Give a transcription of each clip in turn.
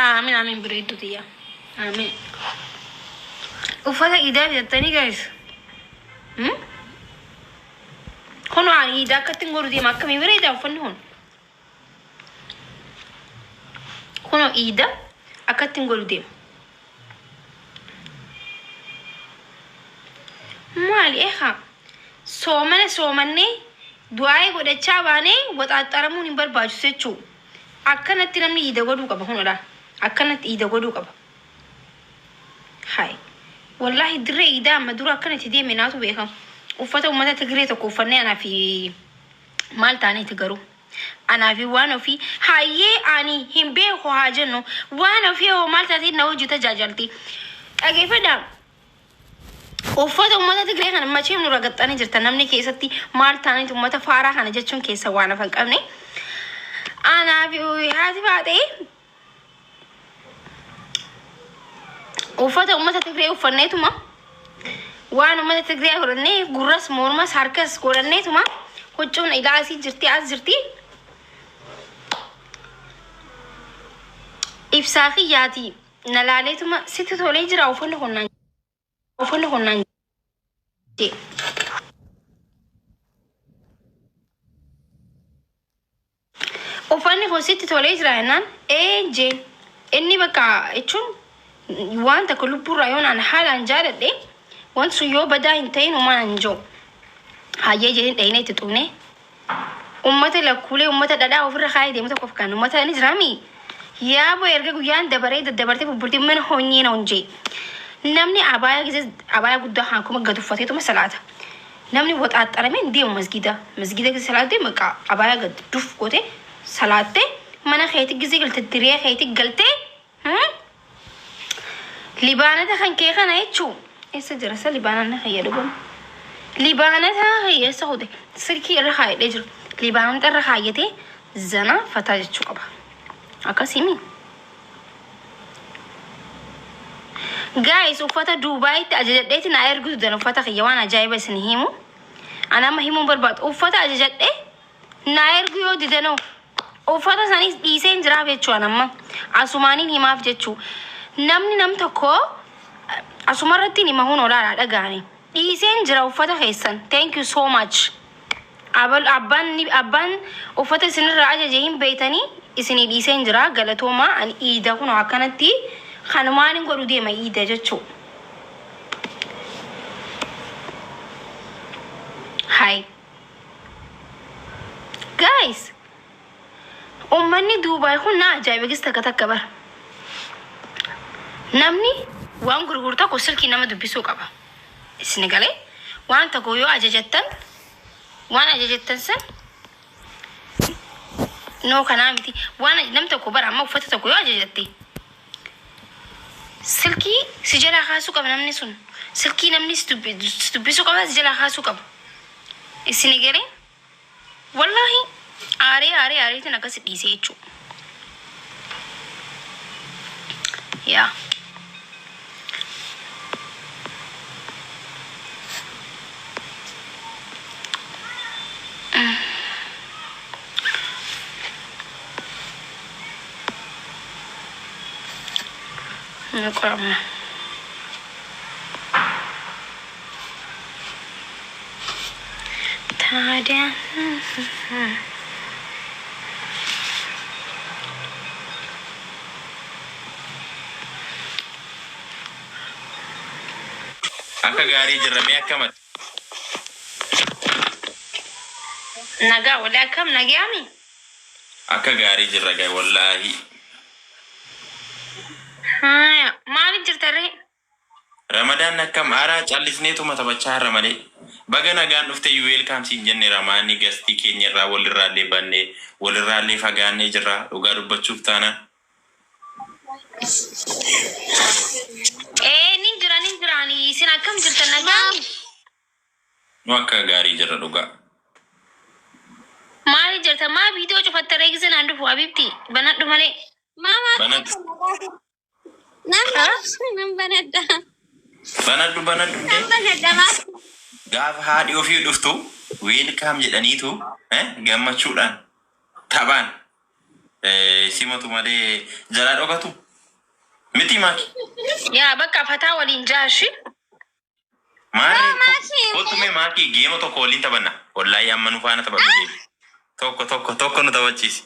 آمين آمين بريدو تيا آمين وفتا إيدا بيتاني guys هونو عن إيدا كتنغورو دي ماكا مي بريدا وفن هونو إيدا أكتنغورو دي مالي إيخا soomane du'aay godhachaa baane waxaaxaramuun hin barbaachisu jechuudha. Akkanatti namni iida godhuu qaba hunodha. Akkanatti iida godhuu qaba. Hai. Wallahi dirree iida amma dura akkanatti deeme naatu beekama. Uffata uummata Tigree tokko uffannee anaa fi maal taaneeti garuu. Anaa fi waan ofii hayyee ani hin beeku haa jennu waan ofii hoo maal taateen na hojii tajaajalti. Dhageeffadhaa. Uffata uummata Tigree kana macheem nurra gaxxanii jirta namni keessatti maal taaniit uummata faaraa kana jechuun keessa waan afan qabne. Anaa fi haati baatee uffata uummata Tigree uffanneetuma waan uummata Tigree godhannee gurras mormas harkas godhanneetuma huccuun ilaasii jirti as jirti. Ibsaa fi yaati na laaleetuma sitti tolee jira uffanni kunnaan. Uffanni kunnaan uffanni kun sitti tolee jira jennaan jeen inni bakka jechuun waan takka lubbuurraa yoo naan haalaan jaaladhe wanti sun yoo badaa hin ta'in uumaan hin jiru hayyee jedhin dhahine itti xuune uummata lakkuulee uummata dhadhaa ofirra kaayee deemu tokkoof kan uummata ni jiraami yaaboo erga guyyaan dabaree daddabartee bubbultii mana honyee na honjee. Namni abaya guddaa hankuma gad uffateetuma salaata. Namni waxaaxaramee deemu masgida keessa salaatee maqaa abaya gad duf goote salaattee mana keetii gisee galte diree keetii galtee libaanata kan kee kana jechuu eessa jira isa libaanana fayyadamu libaanata eessa hote sirkii irra kaayedhee jiru libaanata irra kaayetee zana fataa jechuu qaba akkasimi. Guys, uffata Dubai ajajadheeti na ergutu dan uffata kiyya waan ajaa'iba isin himu. Ana amma himuun barbaadu uffata ajajadhee na ergu yoo didanoo uffata sanis dhiiseen jiraaf jechuudha amma asumaaniin himaaf jechuu namni nam tokko asumarratti hima hun olaadhaa dhagaane dhiiseen jira uffata keessan. Thank you so much. Abbaan uffata isinirraa ajaje hin beeytanii isinii dhiiseen jira galatoomaa ani iida kun akkanatti Khanumaan godhu deema iida jechuudha. Hi. Guys. Uummanni Duubaay kun na ajaa'iba gis takka bara. Namni waan gurgurtaa ko silkii nama dubbisuu qaba. Isin galee waan tokko yoo ajajattan san noo kanaa miti waan nam tokko bara amma uffata tokko yoo ajajatte silkii si jalaa kaasuu qaba namni sun silkii namni si dubbisuu qaba si jalaa kaasuu qaba. Isin galee wallahi aariitiin akkas dhiisee jechuudha. Yaa. Naqama. Tadia. Akka gaarii jirramee akkamat. Nagaa wala akkam nagaami. Akka gaarii jirra gaa wallahi. Maaliif jirtarree? Ramadaan akkam aaraa callisneetu mata bachaa har'a malee. Baga nagaan dhufte welcome siin jenne ramaanni gastii keenya irraa walirraallee bannee walirraallee fagaannee jirra dhugaa dubbachuuf taana. Nin jirani isin akkam jirtan nagaami? Nu akka gaarii jirra dhugaa. Maaliif jirta maa viidiyoo cufatta reegisan aan dhufu Habibti banadhu malee. Banadhu. Nam banadha. Banadhu. Gaafa haadhi ofii dhuftu welcome jedhaniitu gammachuudhaan taphaan simatu malee jalaa dhokatu miti maaki yaa bakka fataa waliin jaashi. maali otume maaki geema tokko waliin taphanna wallahi amma nu faana taphadhu deebi tokko nu taphachiisi.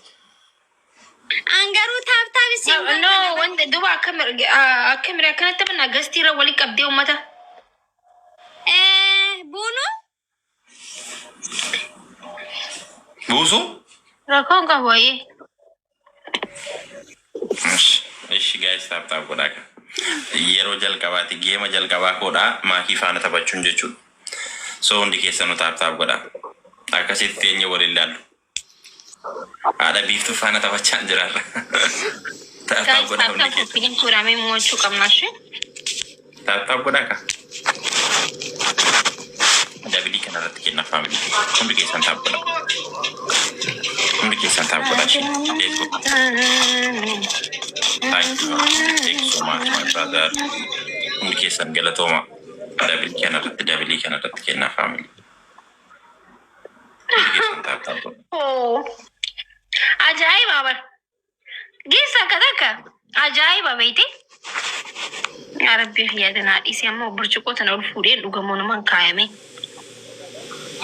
Angaru taap isi. No wanta duba akkamira akkanatti taphanna gastiirra walii qabdee uummata. Bunu. Buusu? Rakkoon qabu waayee. Ishi guys taap godhaa kan. Yeroo jalqabaati geema jalqabaa godhaa maakii faana taphachuun jechuudha. So hundi keessanuu taap godhaa. Akkasitti eenye waliin ilaallu. Haadha biiftuu faana taphachaa jiraarra. Taap godhaa hundi keessan. Filiin tuuramee mo'achuu qabnaashi. Taap godhaa kan. Dabilii kanarratti kenna faamilii. Hundi keessan taap godhaa. Hundi keessan taap godhaa shi. Thank you. Thank you so much, my brother. Hundi keessan galatooma. Dabilii kanarratti kenna faamilii. Hundi keessan taap godhaa. Ajaa'iba bar. Geessa akka takka ajaa'iba beekte. Yaa Rabbi fayyadana dhiisee amma burcuqqoo tana ol fuudheen dhugamoo namaan kaayame.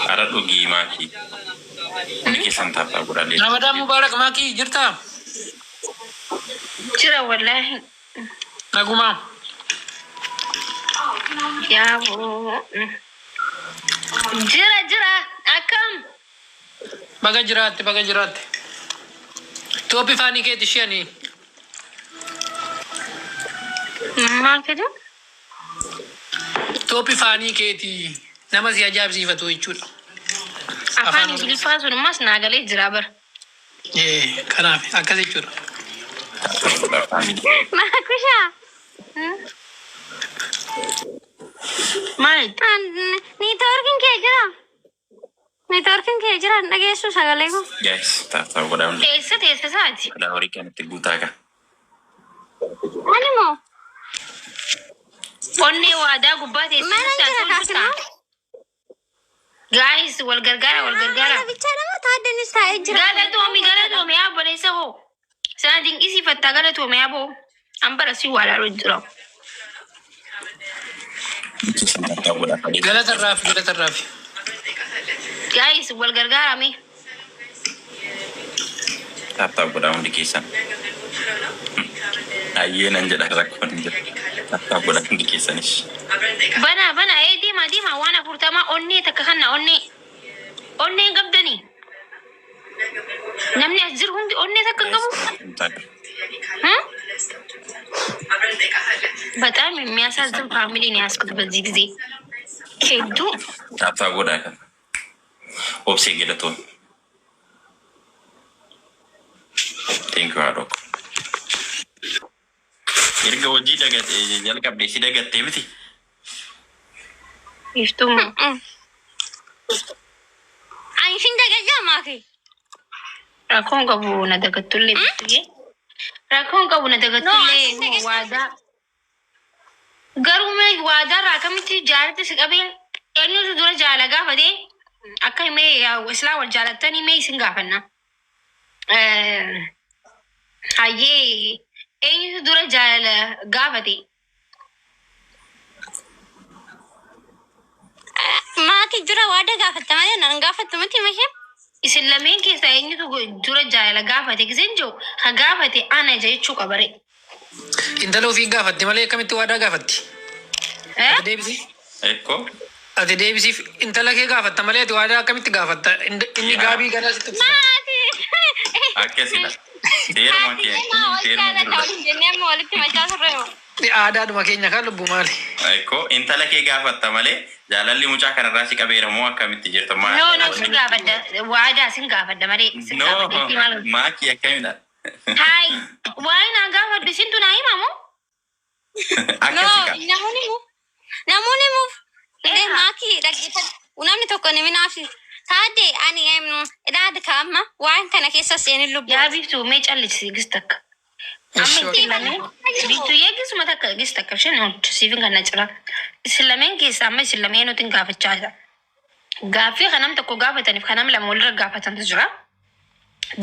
Ara dhugii maakii. Hundi keessan taap godhaa. Ramadan Mubarak maakii jirtaa? Jira wallahi. Naguma. Yaa boo. Jira akkam. Baga jiraatte. Toopi faanii keeti isheenii. Maal fedhu? Toopi faanii keeti nama si ajaa'ibsiifatu jechuudha. Afaan Ingiliffaa sun ammas naagalee jira bar. Kanaaf akkas jechuudha. Makusha. Maal? Networking ke jira nageessu sagalee ko. Guys, taap godhaa hundi. Teessa saati. Kadhaa horii kanatti guutaa kan. Ani mo. Onnee waadaa gubbaa teessa Mana jira kaasuma. Guys, wal gargaara. Bicha nama taaddanis taa'ee jira. Galatoomi yaa boleessa hoo. Sana dinqisiifattaa galatoomi yaa boo. Ambara si waalaaloo jira. Galatarraafi. Guys, wal gargaarame. Taap godhaa hundi keessan. Ayyeenan jedha rakkoon hin jiru. Taap godhaa hundi keessanis. Bana deema waan afurtamaa onnee takka kanna onneen qabdanii. Namni as jiru hundi onnee takka qabu. በጣም የሚያሳዝን ፋሚሊ ነው ያስኩት በዚህ ጊዜ ሄዱ ታፕ ጎዳ kan obse gelaton thank you adok erga wajji dagat jalqabde si dagatte miti iftu Anshin dagaja maaki. rakkoon qabu na dagatullee miti rakkoon qabu na dagatullee waadaa garuu mee waadaa raakamitti jaalatti si qabee eenyutu dura jaala gaafate akka himee islaa wal jaalattanii mee isin gaafanna hayyee eenyutu dura jaala gaafate Maaki jira waada gaafatta malee nan gaafattu miti mashee. isin lameen keessaa eenyutu dura jaala gaafate giseen jiru ka gaafate ana jechuu qabare. Intala ofii gaafatte malee akkamitti waadaa gaafatti? Ati deebisi. Ecco. Ati deebisiif intala kee gaafatta malee ati waadaa akkamitti gaafatta? Inni gaabii garaa sitti uffisa. Akkasila. Seeruma kee. Jennee amma walitti machaa turreewa. Aadaadhuma keenya kan lubbu maali? Ecco, intala kee gaafatta malee jaalalli mucaa kanarraa si qabeera moo akkamitti jirtu maali? No, sin gaafadda waadaa sin gaafadda malee sin gaafadda. Maaki akkamidha? Hai, waa'ee naa gaafaddu isintu naa himamoo? Akkasika. Namoonni muuf. Maaki dhaggeeffatu. Namni tokko ni minaaf. Taadde ani ilaada kaa'amma waan kana keessa seenin lubbu. Yaa biiftuu mee callisi gis takka. Amma isin lameen biiftuu yeegisuma takka gis takka isheen hundi siifin kan na cira. Isin lameen keessa amma isin lameen nuti gaafachaa jira. Gaaffii kanam tokko gaafataniif kanam lama walirra gaafatantu jira.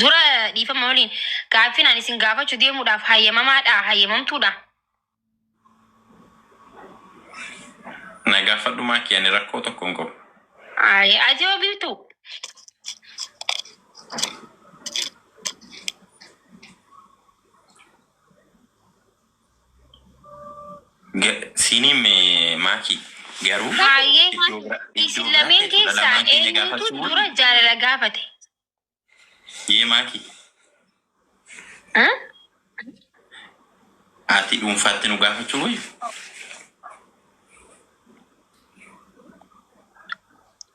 Dura dhiifama waliin gaaffiin ani isin gaafachuu deemuudhaaf hayyamamaadha hayyamamtuudha. Nagaafadhu maakii ani rakkoo tokko hin qabu. Ay, ati yoo biiftu. Siiniin maakii garuu Hayyee isin lameen keessaa eenyutu dura jaalala gaafate? Yee maakii Ha? ati dhuunfaatti nu gaafachuu wayyu.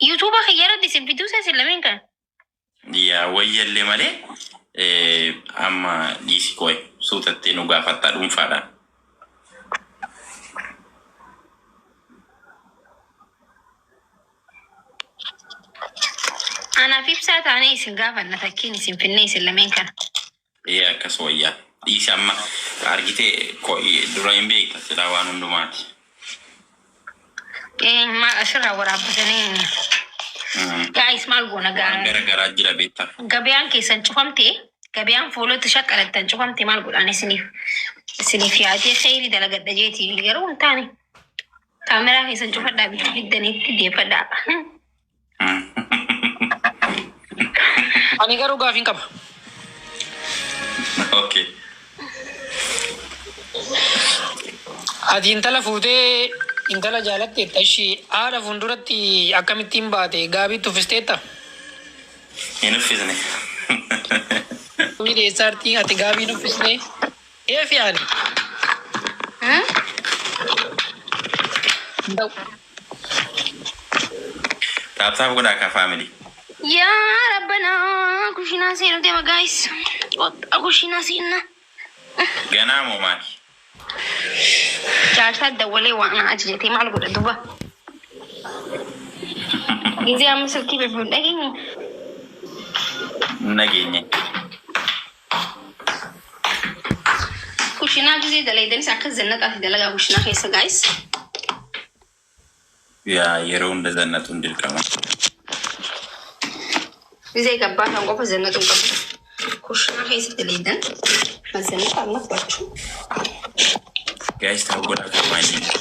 YouTube khiyyarratti isin bituu isin lameen kan? Yaa wayyallee malee amma dhiisi qoy suutattee nu gaafattaa dhuunfaadhaan. Anaaf ibsaa taanee isin gaafanna fakkiin isin finnee isin lameen kana. Akkas wayyaa dhiisi amma argitee dura hin beekta silaa waan hundumaati. Maal asirraa waraabbatanii guys maal goona Garagaraa jira beektaa. gabiyaan keessan cufamtee gabiyaan foolootti shaqqalattan cufamtee maal godhaan isiniif yaadee kheyrii dalagadha jeetii garuu hin taane kaameraa keessan cufadhaa bituu fiddaniitti deeffadhaa. Ani garuu gaafin qaba. Okay. Ati intala fuutee intala jaalatteetta ishii haadha fuulduratti akkamittiin baate gaabiitti uffisteetta? Hin uffisne. Miidheessaartii ati gaabiin uffisne eefi yaani? Taaptaaf godhaa akka faamilii. Yaa rabbanaa kushinaa seenu deema guys. Kushinaa seenna. Ganaa moo maaki? Jaarsaa dawwalee waan ajajatee maal godha duba? Gizee amma silkii beekuun dhageenye. Nageenye. Kushinaa gizee dalaydaanis akka zannaqaati dalagaa kushinaa keessa guys. Yaa yeroo hunda zannatu hin dirqama. Gizee gabbaa kan qofa zannatu hin qabu. Kushinaa keessa dalaydan zannaqaa amma fudhachuu. Guys, tahu godhaa akka faamilii.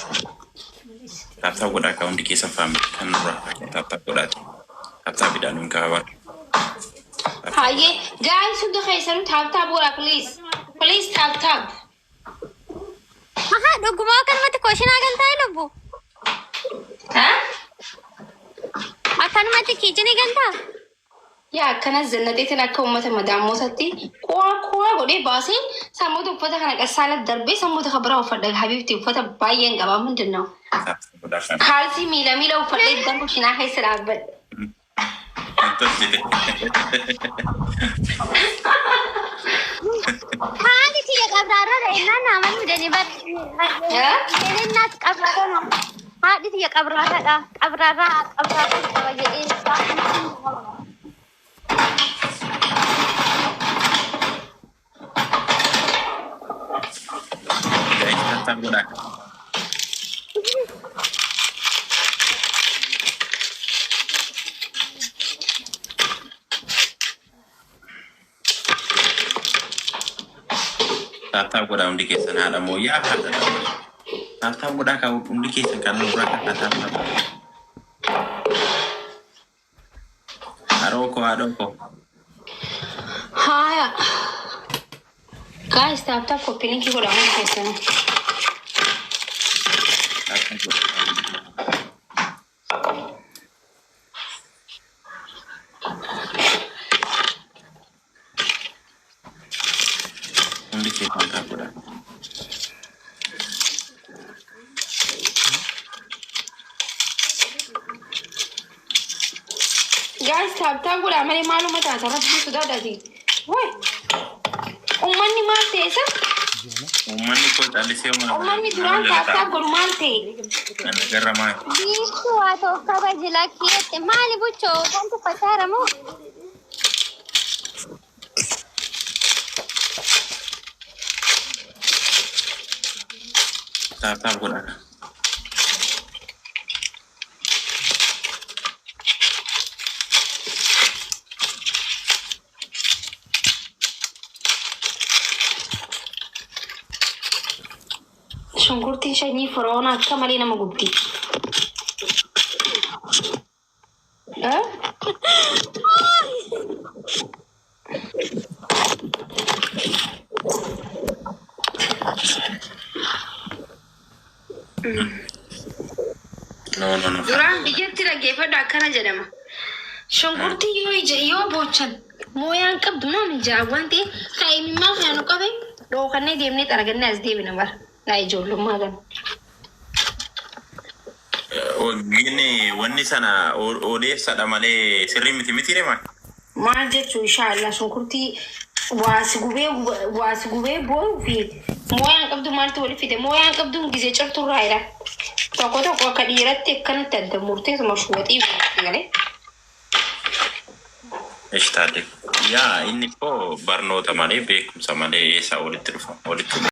Taaptaaf godhaa akka hundi keessa faamilii kan nurraa taaptaaf godhaati. Taaptaaf bidhaan hin kaawwadhu. Hayyee guys hunda keessanuu taaptaaf godhaa please. Please taaptaaf. Aha, dhugumaa kanumatti kooshinaa kan ta'e lubbu. Akkanumatti kiichinii kan ta'a. Yaa akkana zannateetiin akka uummata madaamootatti kuwaa godhee baasee sammuuta uffata kana qasaala darbee sammuuta kabira uffadha habiibti uffata baay'een qabaa hundin na'u. Taaptaaf godhaa faamilii. Kaalsii miila uffadhee dan kushinaa keessa dhaabbadha. Haati tiyya qabraarra innaan naamanii fidanii barreeffamanii naatti qabraarra haadhi tiyya qabraarradha. Qabraarra qaba jedhee Guys, taaptaaf godhaa. Taaptaaf godhaa hundi keessan haadha moo yaa haadha dha. Taaptaaf godhaa akka hundi keessan kan nurraa akka taaptaaf. Haroo koo haadha koo. Haya. Guys taaptaaf koppilinkii godhaa hundi keessanuu. Taaptaaf godhaa. Hundi keessan kan godhaa. Guys taaptaaf godhaa malee maaluma taata rabbii sodaadhaati. Woy. Uummanni maal ta'e isa? Uummanni koo callisee Uummanni duraan taaptaaf godhu maal ta'e? Kan agarra maal? biiftuu haa ta'u kabaji lakkiitti maali buchoo kan tuffachaaramu. Taaptaaf godhaa. shunkurtiin shanyii firoona akka malee nama gubdi. No. Duraan biyyatti dhaggeeffadha akkana jedhama. Shunkurtii yoo boochan mooyaan qabdu maami jaawwan ta'e kaa'imimmaa fayyadu qabe dhookannee deemnee xaragannee as deebina bara. Naa ijoollummaa gana. Gini wanni sana odeessadha malee sirrii miti reema. Maal jechuun inshaallah shunkurtii waasi gubee boo'uu fi mooyaan qabdu maaltu waliif fide mooyaan qabduun gisee cirturraa jedha. Tokko akka dhiiratti akkanatti adda murteessuma shuwaxii galee. Ishtaadde yaa inni koo barnoota malee beekumsa malee eessaa walitti dhufa walitti